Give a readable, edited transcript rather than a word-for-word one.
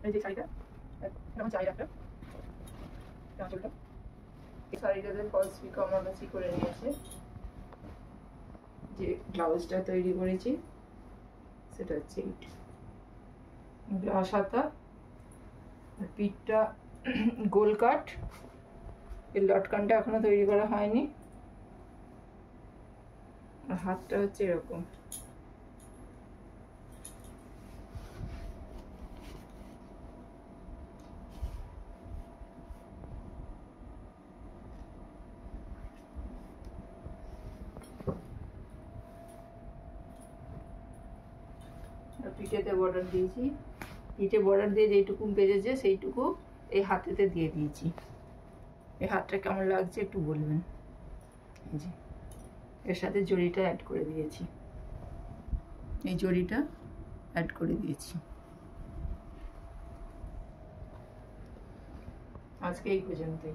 এই যে শাড়িটা কেমন চাই একটা আঁচলটা, এই শাড়িটাতে ফলস পিকো আমার বেশি করে নিয়েছে। যে ব্লাউজটা তৈরি করেছি সেটা হচ্ছে এইটা, ব্লাউজ হাতা, আর পিঠটা গোল কাট, এর লটকানটা এখনো তৈরি করা হয়নি, আর হাতটা হচ্ছে এরকম। পিঠেতে বর্ডার দিয়েছি, পিঠে বর্ডার দিয়ে যেইটুকু বেজেছে সেইটুকু এই হাতেতে দিয়ে দিয়েছি। এই হাতটা কেমন লাগছে একটু বলবেন। এই যে এর সাথে জড়িটা অ্যাড করে দিয়েছি, এই জড়িটা অ্যাড করে দিয়েছি। আজকে এই পর্যন্তই।